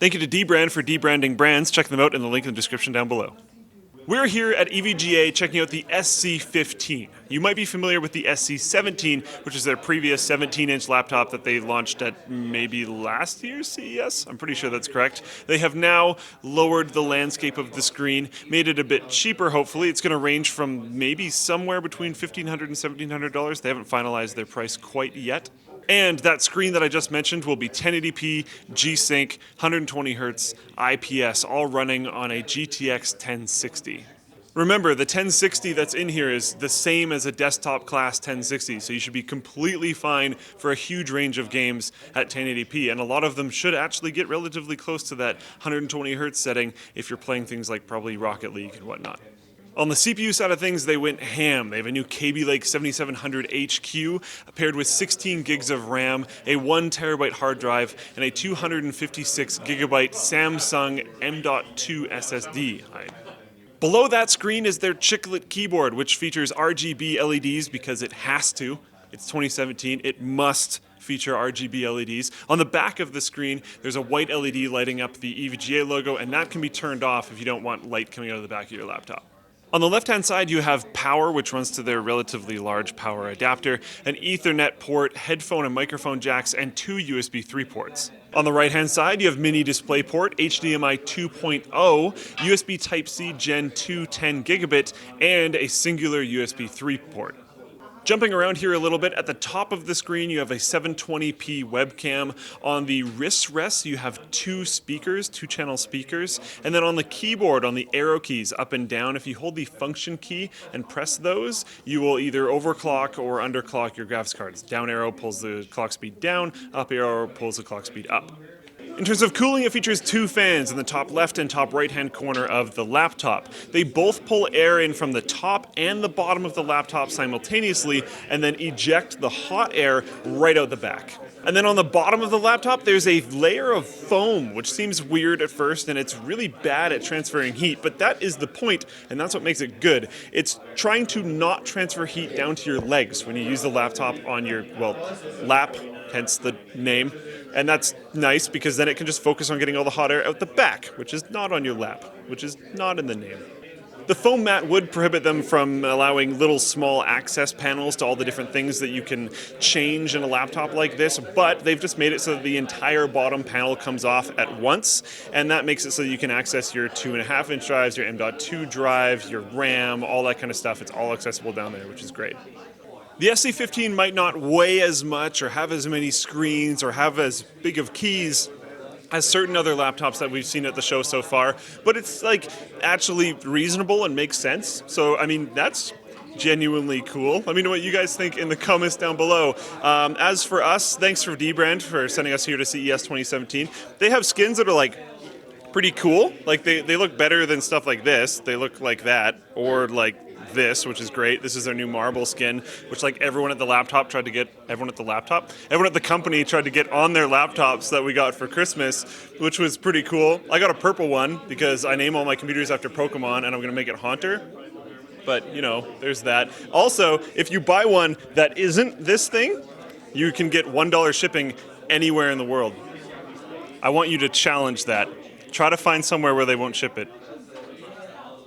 Thank you to dbrand for debranding brands. Check them out in the link in the description down below. We're here at EVGA checking out the SC15. You might be familiar with the SC17, which is their previous 17-inch laptop that they launched at maybe last year's CES. I'm pretty sure that's correct. They have now lowered the landscape of the screen, made it a bit cheaper, hopefully. It's going to range from maybe somewhere between $1,500 and $1,700. They haven't finalized their price quite yet. And that screen that I just mentioned will be 1080p, G-Sync, 120 Hz, IPS, all running on a GTX 1060. Remember, the 1060 that's in here is the same as a desktop class 1060, so you should be completely fine for a huge range of games at 1080p, and a lot of them should actually get relatively close to that 120 Hz setting if you're playing things like probably Rocket League and whatnot. On the CPU side of things, they went ham. They have a new Kaby Lake 7700 HQ paired with 16 gigs of RAM, a 1 terabyte hard drive, and a 256 gigabyte Samsung M.2 SSD. Below that screen is their chiclet keyboard, which features RGB LEDs because it has to. It's 2017. It must feature RGB LEDs. On the back of the screen, there's a white LED lighting up the EVGA logo, and that can be turned off if you don't want light coming out of the back of your laptop. On the left-hand side, you have power, which runs to their relatively large power adapter, an Ethernet port, headphone and microphone jacks, and 2 USB 3 ports. On the right-hand side, you have mini DisplayPort, HDMI 2.0, USB Type-C Gen 2 10 gigabit, and a singular USB 3 port. Jumping around here a little bit, at the top of the screen you have a 720p webcam. On the wrist rest you have 2 speakers, 2-channel speakers, and then on the keyboard, on the arrow keys up and down, if you hold the function key and press those, you will either overclock or underclock your graphics cards. Down arrow pulls the clock speed down, up arrow pulls the clock speed up. In terms of cooling, it features 2 fans in the top left and top right-hand corner of the laptop. They both pull air in from the top and the bottom of the laptop simultaneously and then eject the hot air right out the back. And then on the bottom of the laptop, there's a layer of foam, which seems weird at first, and it's really bad at transferring heat, but that is the point, and that's what makes it good. It's trying to not transfer heat down to your legs when you use the laptop on your, lap, hence the name. And that's nice because then it can just focus on getting all the hot air out the back, which is not on your lap, which is not in the name. The foam mat would prohibit them from allowing little small access panels to all the different things that you can change in a laptop like this, but they've just made it so that the entire bottom panel comes off at once, and that makes it so that you can access your 2.5-inch drives, your M.2 drives, your RAM, all that kind of stuff. It's all accessible down there, which is great. The SC15 might not weigh as much or have as many screens or have as big of keys as certain other laptops that we've seen at the show so far, but it's actually reasonable and makes sense. So, I mean, that's genuinely cool. Let me know what you guys think in the comments down below. As for us, thanks for dbrand for sending us here to CES 2017. They have skins that are pretty cool. They look better than stuff like this. They look like that, or like this, which is great. This is their new marble skin, which everyone at the company tried to get on their laptops that we got for Christmas, which was pretty cool. I got a purple one because I name all my computers after Pokemon and I'm going to make it Haunter. But, there's that. Also, if you buy one that isn't this thing, you can get $1 shipping anywhere in the world. I want you to challenge that. Try to find somewhere where they won't ship it.